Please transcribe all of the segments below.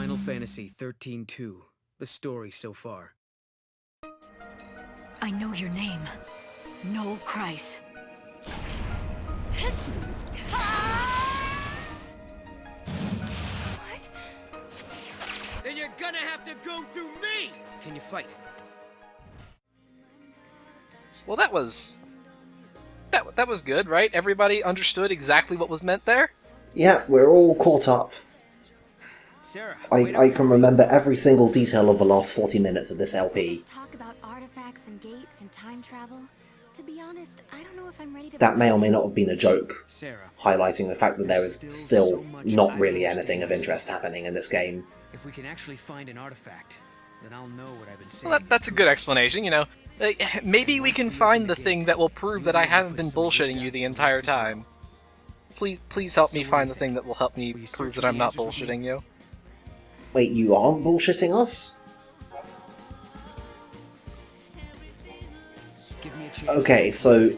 Final Fantasy XIII-2, the story so far. I know your name. Noel Kreis. What? Then you're gonna have to go through me! Can you fight? Well, that was good, right? Everybody understood exactly what was meant there? Yeah, we're all caught up. Sarah, I can remember every single detail of the last 40 minutes of this LP. Let's talk about artifacts and gates and time travel. To be honest, I don't know if I'm ready to... That may or may not have been a joke, Sarah, highlighting the fact that there is still not really anything of interest happening in this game. if we can actually find an artifact, then I'll know what I've been saying. Well, that's a good explanation, you know. Maybe we can find the thing that will prove that I haven't been bullshitting you the entire time. Please help me find the thing that will help me prove that I'm not bullshitting you. Wait, you aren't bullshitting us? Okay, so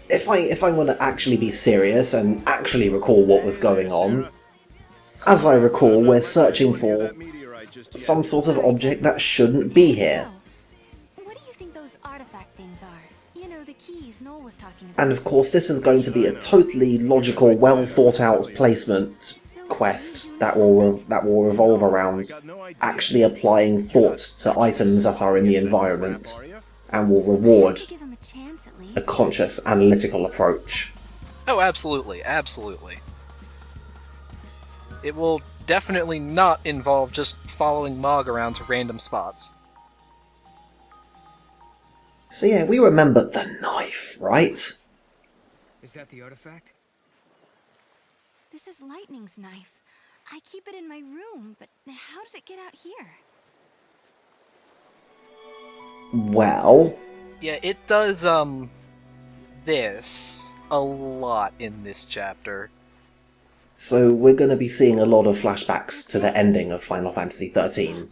if I want to actually be serious and actually recall what was going on, as I recall, we're searching for some sort of object that shouldn't be here. What do you think those artifact things are? You know, the keys Noel was talking about. And of course this is going to be a totally logical, well thought out placement quest that will revolve around actually applying thought to items that are in the environment, and will reward Give him a chance at least. a conscious, analytical approach. Oh, absolutely, absolutely. It will definitely not involve just following Mog around to random spots. So yeah, we remember the knife, right? Is that the artifact? This is Lightning's knife. I keep it in my room, but how did it get out here? Well, Yeah, it does, this a lot in this chapter. so we're going to be seeing a lot of flashbacks to the ending of Final Fantasy XIII.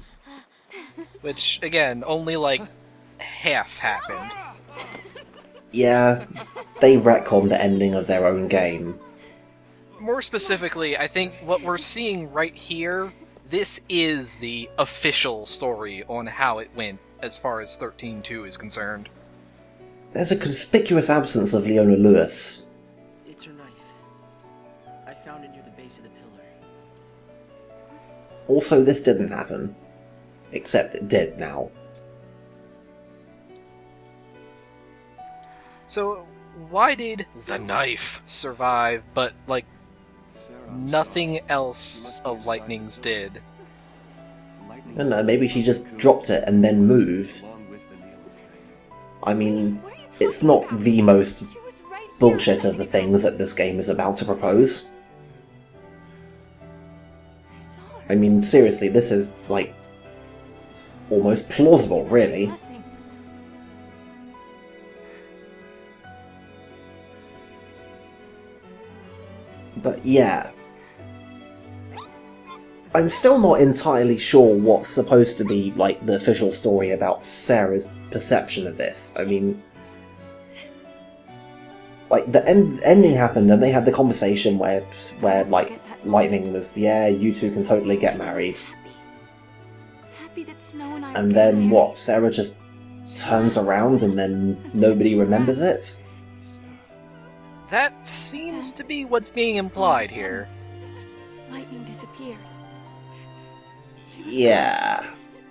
Which, again, only like half happened. Yeah, they retconned the ending of their own game. More specifically, I think what we're seeing right here, this is the official story on how it went as far as XIII-2 is concerned. There's a conspicuous absence of Leona Lewis. It's her knife. I found it near the base of the pillar. Also, this didn't happen. Except it did now. So, why did the knife survive, but, like, nothing else of Lightning's did? I don't know, maybe she just dropped it and then moved. I mean, it's not the most bullshit of the things that this game is about to propose. I saw her. I mean, seriously, this is, like, almost plausible, really. Blessing. But yeah. I'm still not entirely sure what's supposed to be, like, the official story about Sarah's perception of this. I mean, like, the ending happened and they had the conversation where like, Lightning was, yeah, you two can totally get married. Happy that Snow and I And are then married. what, Sarah just turns around and then nobody remembers it? That seems to be what's being implied here. Lightning disappeared. Yeah,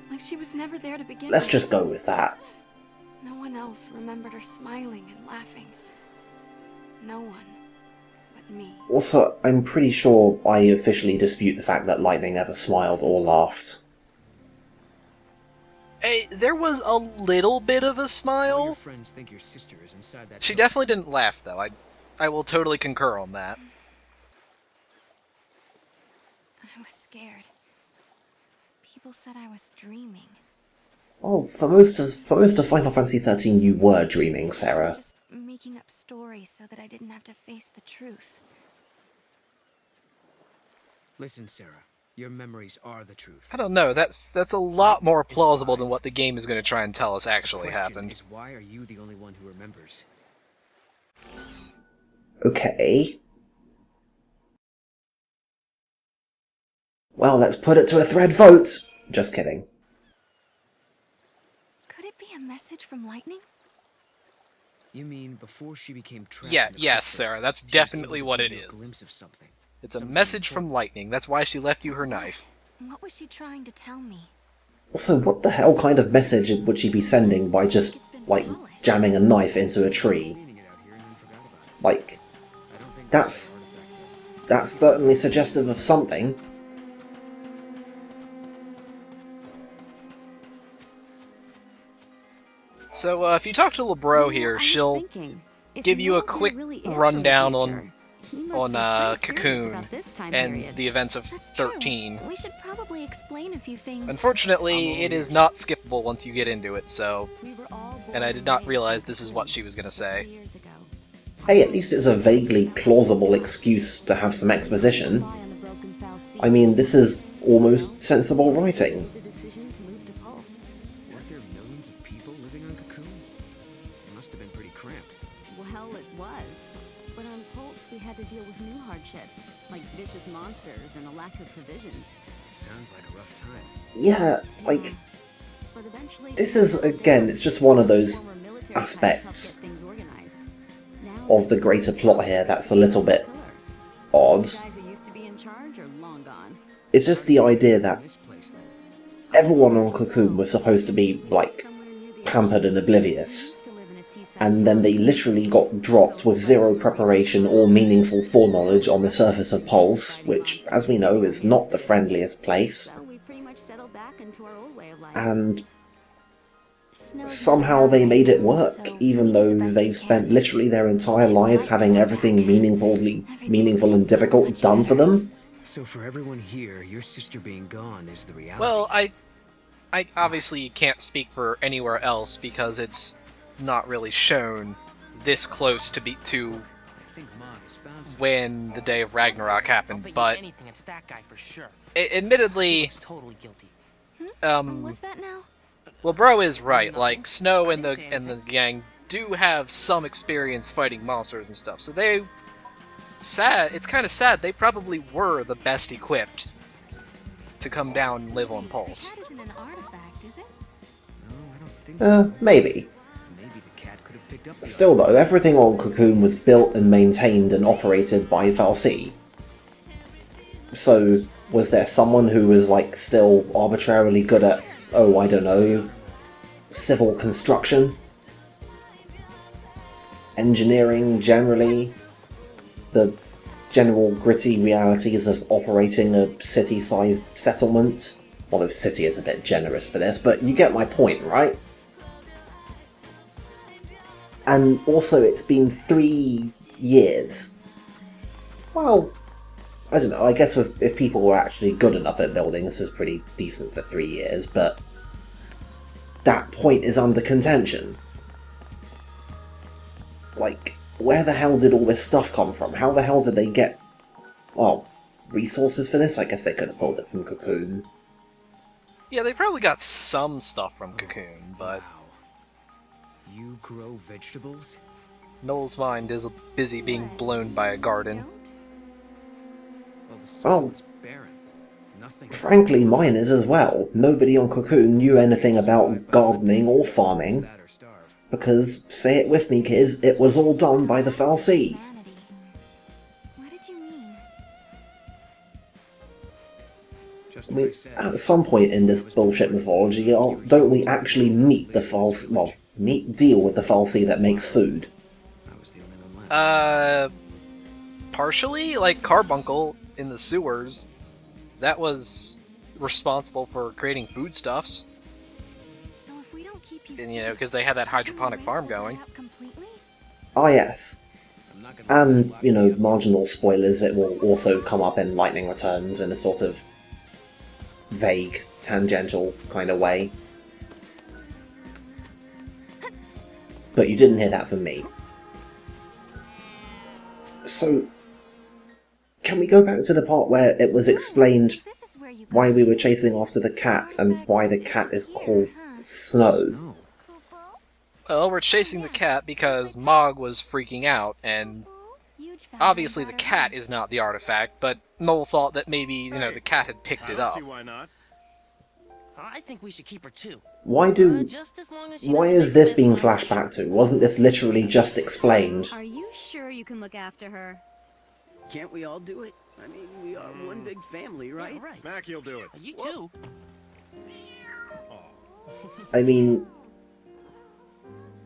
Like she was never there to begin let's with. just go with that. No one else remembered her smiling and laughing. No one but me. Also, I'm pretty sure I officially dispute the fact that Lightning ever smiled or laughed. Hey, there was a little bit of a All your smile. friends think your sister is inside that She door. definitely didn't laugh, though. I will totally concur on that. I was scared. People said I was dreaming. Oh, for most of Final Fantasy XIII, you were dreaming, I was Sarah. just making up stories so that I didn't have to face the truth. Listen, Sarah. Your memories are the truth. I don't know, that's a lot more plausible than what the game is going to try and tell us The actually question happened. is, why are you the only one who remembers? Okay. Well, let's put it to a thread vote! Just kidding. Could it be a message from Lightning? You mean before she became trapped? Yeah, in the yes, crystal, Sarah, that's she was definitely able to what it give you a is. glimpse of something. It's a Something message from important. Lightning, that's why she left you her knife. What was she trying to tell me? Also, what the hell kind of message would she be sending by just, like, jamming a knife into a tree? Cleaning it out here and then forgot about it. Like, I don't think that's... artifact. that's certainly suggestive of something. So, if you talk to LeBro here, she'll give you a quick rundown on Cocoon and the events of 13. We should probably explain a few things. Unfortunately, it is not skippable once you get into it, so... And I did not realize this is what she was gonna say. Hey, at least it's a vaguely plausible excuse to have some exposition. I mean, this is almost sensible writing. Weren't there millions of people living on Cocoon? It must have been pretty cramped. Well, it was. But on Pulse, we had to deal with new hardships, like vicious monsters and a lack of provisions. Sounds like a rough time. Yeah, like, But eventually, this is, again, it's just one of those aspects of the greater plot here that's a little bit odd. Guys who used to be in charge are long gone. It's just the idea that This place, then. everyone on Cocoon was supposed to be, like, pampered and oblivious, and then they literally got dropped with zero preparation or meaningful foreknowledge on the surface of Pulse, which, as we know, is not the friendliest place, So we pretty much settled back into our old way of life. and somehow they made it work, even though they've spent literally their entire lives having everything meaningful and difficult done for them. So for everyone here, your sister being gone is the reality. Well, I obviously can't speak for anywhere else because it's not really shown this close to I think Mog has found something. when the day of Ragnarok happened, but anything, it's that guy for sure. admittedly, He's totally guilty. What's that now? LeBro is right. Like Snow and the gang do have some experience fighting monsters and stuff, so it's kind of sad. They probably were the best equipped to come down and live on Pulse. That isn't an artifact, is it? No, I don't think so. Maybe. Maybe the cat could have picked up the Still though, everything on Cocoon was built and maintained and operated by Valsea. So, was there someone who was, like, still arbitrarily good at, oh, I don't know, civil construction? Engineering, generally? The general gritty realities of operating a city-sized settlement? Although city is a bit generous for this, but you get my point, right? And also, it's been 3 years. Well, I don't know, I guess if people were actually good enough at building, this is pretty decent for 3 years, but that point is under contention. Like, where the hell did all this stuff come from? How the hell did they get, well, resources for this? I guess they could have pulled it from Cocoon. Yeah, they probably got some stuff from Cocoon, but Wow. You grow vegetables? Noel's mind is busy being blown by a garden. Well, the Oh. soil is barren. Nothing. Frankly, mine is as well. Nobody on Cocoon knew anything about gardening or farming, That or starve. because, say it with me kids, it was all done by the Valsea. Vanity. What did you mean? Just I what I mean, said. at some point in this bullshit mythology, don't we actually meet the deal with the Valsea that makes food? I was the only one left. Partially? Like Carbuncle in the sewers, that was responsible for creating foodstuffs, So if we don't keep you and, safe, because they had that shouldn't hydroponic the farm race will going. dry up completely? Ah yes. I'm not gonna And, lock you know, you up. marginal spoilers, it will also come up in Lightning Returns in a sort of vague, tangential kind of way. But you didn't hear that from me. So, can we go back to the part where it was explained This is where you why go. we were chasing after the cat and why the cat is called Snow? No. Well, we're chasing the cat because Mog was freaking out, and Huge Obviously the cat is not the artifact, but Noel thought that maybe, you know, the cat had picked it up. Why not? I think we should keep her too. Why do... Just as long as she Why doesn't is make this a being mess. flashed back to? Wasn't this literally just explained? Are you sure you can look after her? Can't we all do it? I mean, we are one big family, right? Yeah, right. Mackie'll do it. You too. I mean...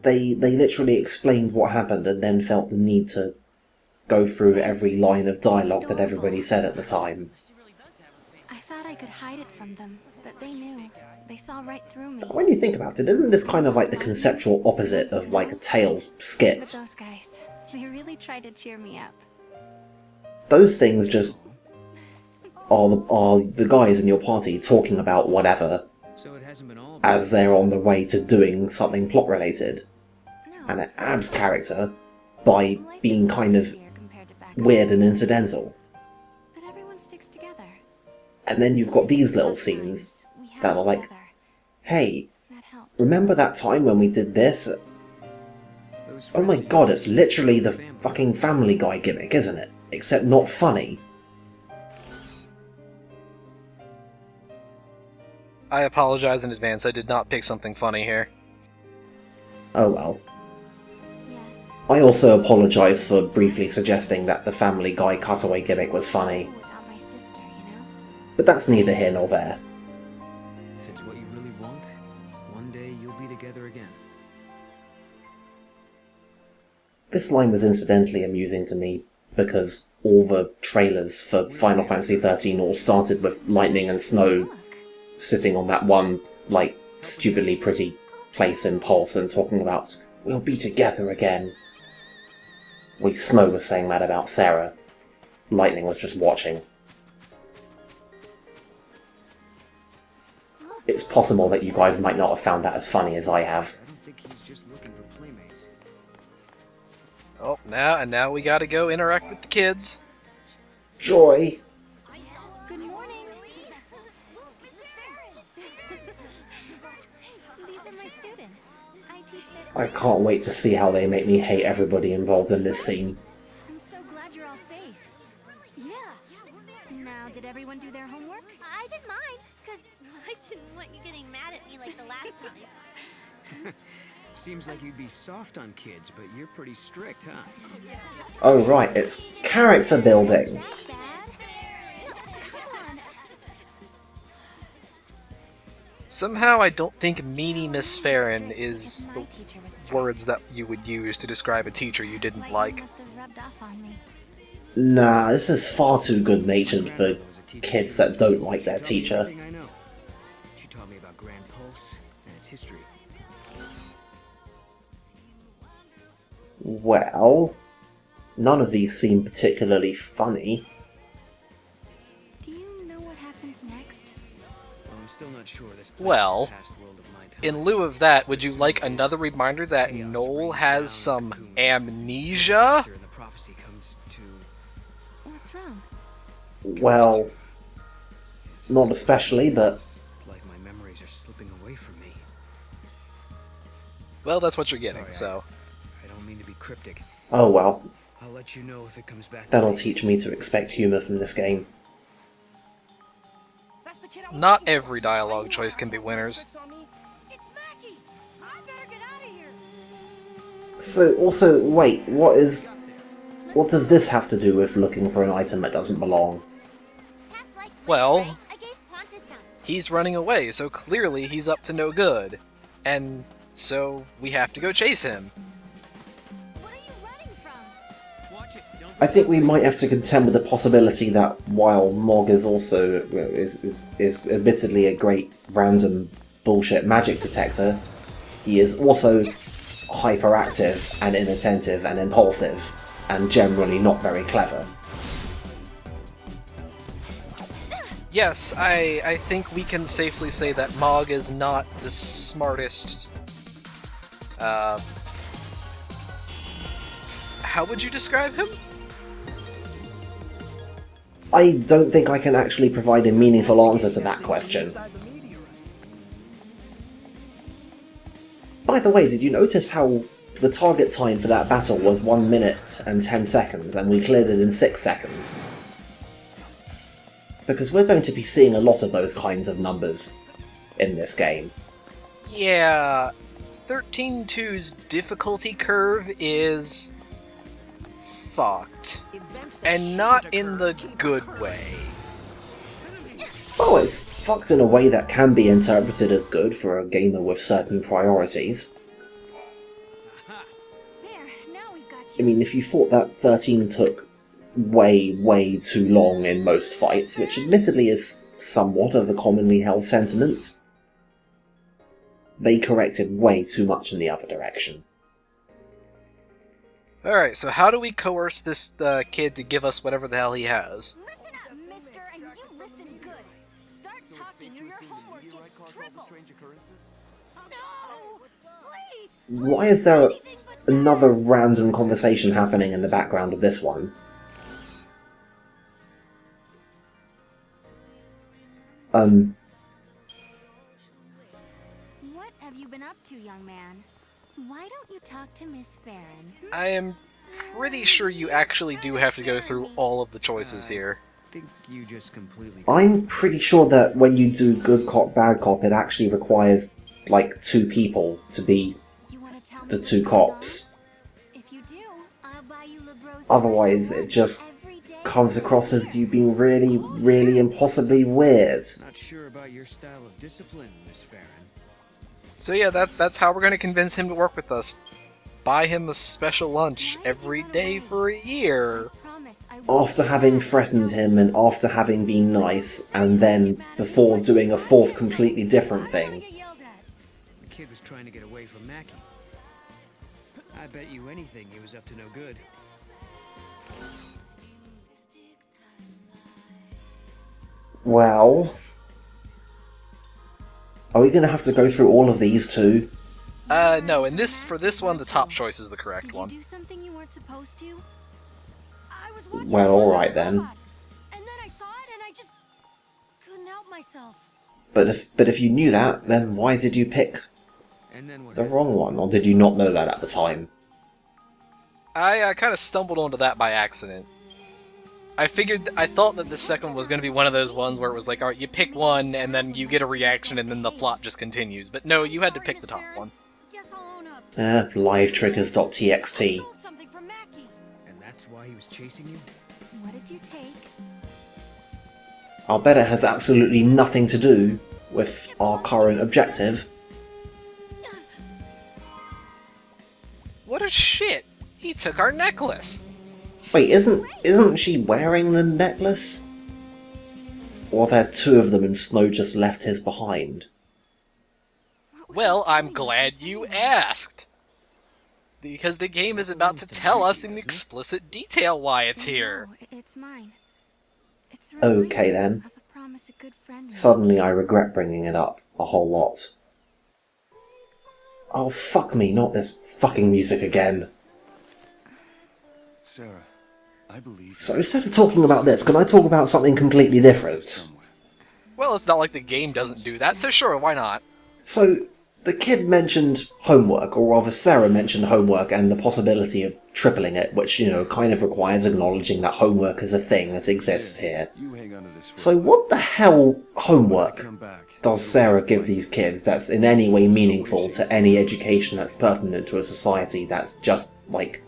They literally explained what happened and then felt the need to go through every line of dialogue that everybody said at the time. I thought I could hide it from them, but they knew. They saw right through me. When you think about it, isn't this kind of like the conceptual opposite of like a Tales But skit? those guys, they really tried to cheer me up. Those things just are the guys in your party talking about whatever So it hasn't been all as they're on the way to doing something plot related. No. And it adds character by Life being is kind of easier compared to back weird and then. incidental. But everyone sticks together. And then you've got these little Tough scenes times, we have that are like, each other. hey, That helps. remember that time when we did this? Oh my god, it's literally the fucking Family Guy gimmick, isn't it? Except not funny. I apologize in advance, I did not pick something funny here. Oh well. Yes. I also apologise for briefly suggesting that the Family Guy cutaway gimmick was funny, Without my sister, you know? but that's neither here nor there. If it's what you really want, one day you'll be together again. This line was incidentally amusing to me because all the trailers for Final Fantasy XIII all started with lightning and snow Look. sitting on that one, like, stupidly pretty place in Pulse and talking about, we'll be together again. Snow was saying that about Sarah. Lightning was just watching. It's possible that you guys might not have found that as funny as I have. I don't think he's just looking for playmates. Oh, now we gotta go interact with the kids. Joy! Good morning. These are my students. I teach their I can't wait to see how they make me hate everybody involved in this scene. I'm so glad you're all safe. Yeah. Now, did everyone do their homework? I did mine, because I didn't want you getting mad at me like the last time. Seems like you'd be soft on kids, but you're pretty strict, huh? Oh right, it's character building. That bad? Come on. Somehow I don't think meanie Miss Farron is the My teacher was strict. words that you would use to describe a teacher you didn't like. Must have rubbed off on me. Nah, this is far too good-natured for kids that don't like their teacher. Everything I know. She taught me about Grand Pulse and its history. Well, none of these seem particularly funny. Do you know what happens next? Well, I'm still not sure this place Well, is the past world of my time. In lieu of that, would you like another reminder that Noel has some amnesia? And the prophecy comes to What's wrong? Well, not especially, but like my memories are slipping away from me. Well, that's what you're getting, so... I don't mean to be cryptic. oh well. I'll let you know if it comes back. That'll teach me to expect humour from this game. Not every dialogue choice can be winners. It's Mackie! I better get out of here! So, also, wait, what does this have to do with looking for an item that doesn't belong? Cats like Well- right? I gave Qantas some. He's running away, so clearly he's up to no good. And so we have to go chase him. What are you running from? Watch it. Don't I think we might have to contend with the possibility that while Mog is also is admittedly a great random bullshit magic detector, he is also hyperactive and inattentive and impulsive and generally not very clever. Yes, I think we can safely say that Mog is not the smartest... how would you describe him? I don't think I can actually provide a meaningful answer to that question. By the way, did you notice how the target time for that battle was 1 minute and 10 seconds, and we cleared it in 6 seconds. Because we're going to be seeing a lot of those kinds of numbers in this game. Yeah, 13-2's difficulty curve is fucked. And not in the good way. Oh, it's fucked in a way that can be interpreted as good for a gamer with certain priorities. I mean, if you thought that 13 took way too long in most fights, which admittedly is somewhat of a commonly held sentiment, they corrected way too much in the other direction. Alright, so how do we coerce this kid to give us whatever the hell he has? Listen up, mister, and you listen good. Start talking or your homework gets tripled. No! Please! Why is there another random conversation happening in the background of this one? What have you been up to, young man? Why don't you talk to Miss Farron? I am pretty sure you actually do have to go through all of the choices here. I'm pretty sure that when you do good cop, bad cop, it actually requires, like, 2 people to be the 2 cops. If you do, I'll buy you LeBros's Otherwise, it just comes across as you being really impossibly weird. Not sure about your style of discipline, Miss Farron. So yeah, that's how we're going to convince him to work with us. Buy him a special lunch every day for a year. After having threatened him and after having been nice, and then before doing a 4th completely different thing. The kid was trying to get away from Mackie. I bet you anything he was up to no good. Well... Are we gonna have to go through all of these too? No, for this one, the top choice is the correct one. Did you do something you weren't supposed to? Well, alright then. And then I saw it and I just couldn't help myself. But if you knew that, then why did you pick the wrong one? Or did you not know that at the time? I kind of stumbled onto that by accident. I thought that the second was going to be one of those ones where it was like, alright, you pick one, and then you get a reaction, and then the plot just continues. But no, you had to pick the top one. Livetriggers.txt. And that's why he was chasing you? What did you take? I'll bet it has absolutely nothing to do with our current objective. What a shit! He took our necklace! Wait, isn't she wearing the necklace? Or are there 2 of them and Snow just left his behind? Well, I'm glad you asked! Because the game is about to tell us in explicit detail why it's here. No, it's mine. It's Okay then. of a promise a good friend. Suddenly I regret bringing it up a whole lot. Oh fuck me, not this fucking music again. Sarah, I believe... So instead of talking about this, can I talk about something completely different? Well, it's not like the game doesn't do that, so sure, why not? So, the kid mentioned homework, or rather Sarah mentioned homework and the possibility of tripling it, which, you know, kind of requires acknowledging that homework is a thing that exists here. So what the hell homework does Sarah give these kids that's in any way meaningful to any education that's pertinent to a society that's just, like,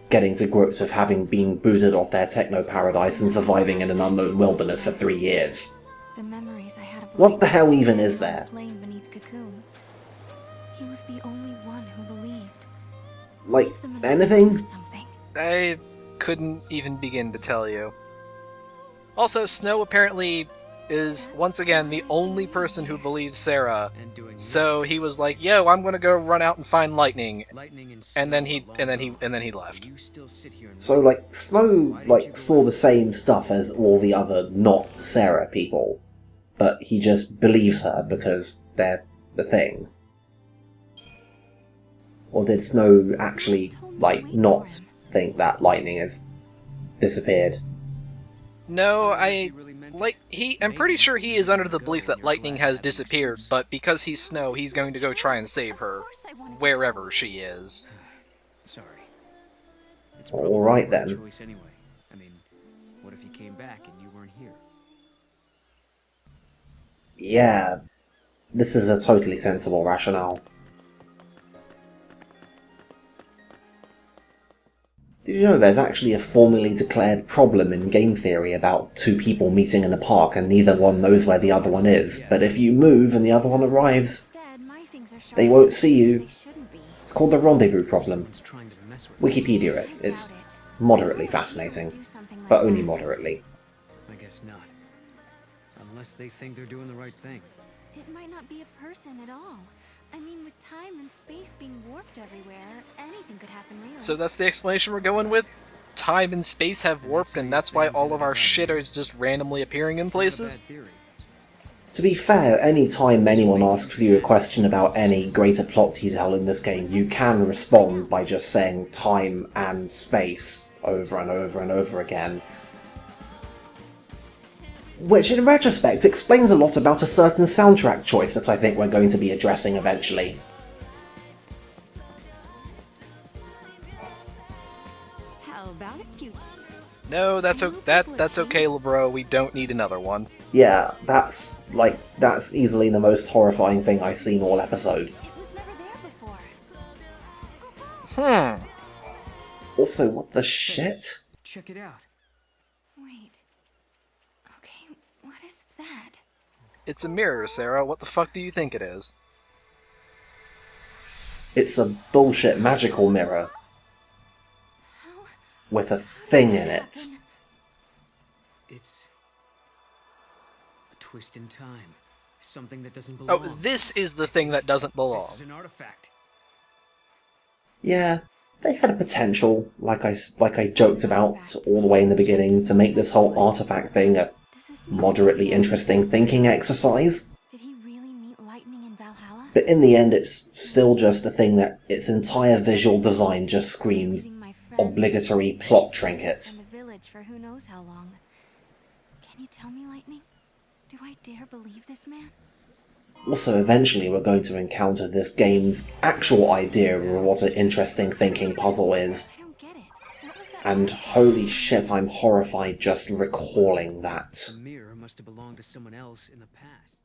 getting to grips with having been booted off their techno-paradise and surviving in an unknown wilderness for 3 years? The memories I had of What the hell even is there? playing beneath Cocoon. He was the only one who believed. Like, Give them an anything? something. I couldn't even begin to tell you. Also, Snow apparently is, once again, the only person who believes Sarah, so he was like, yo, I'm gonna go run out and find lightning, and then he left. So, like, Snow, like, saw the same stuff as all the other not Sarah people, but he just believes her because they're the thing. Or did Snow actually, like, not think that lightning has disappeared? No, I'm pretty sure he is under the belief that lightning has disappeared, but because he's Snow, he's going to go try and save her, wherever she is. Alright then. Choice anyway. I mean, what if you came back and you weren't here? Yeah, this is a totally sensible rationale. Did you know there's actually a formally declared problem in game theory about two people meeting in a park and neither one knows where the other one is, but if you move and the other one arrives, they won't see you. It's called the rendezvous problem. Wikipedia it. It's moderately fascinating, but only moderately. I guess not. Unless they think they're doing the right thing. It might not be a person at all. I mean, with time and space being warped everywhere, anything could happen really. So that's the explanation we're going with? Time and space have warped and that's why all of our shit is just randomly appearing in places? To be fair, any time anyone asks you a question about any greater plot detail in this game, you can respond by just saying time and space over and over and over again. Which, in retrospect, explains a lot about a certain soundtrack choice that I think we're going to be addressing eventually. How about it, you? No, that's okay, LeBro. We don't need another one. Yeah, that's easily the most horrifying thing I've seen all episode. It was never there before. Also, what the shit? Check it out. Wait. Okay, what is that? It's a mirror, Sarah. What the fuck do you think it is? It's a bullshit magical mirror. How? With a thing in it. It's a twist in time. Something that doesn't belong. Oh, this is the thing that doesn't belong. This is an artifact. Yeah, they had a potential, like I joked about all the way in the beginning, to make this whole artifact thing a moderately interesting thinking exercise. Did he really meet lightning in Valhalla? But in the end, it's still just a thing that its entire visual design just screams obligatory plot trinket. In the village for who knows how long. Can you tell me, Lightning? Do I dare believe this man? Also, eventually we're going to encounter this game's actual idea of what an interesting thinking puzzle is. I don't get it. What was that? And holy shit, I'm horrified just recalling that. The mirror must have belonged to someone else in the past.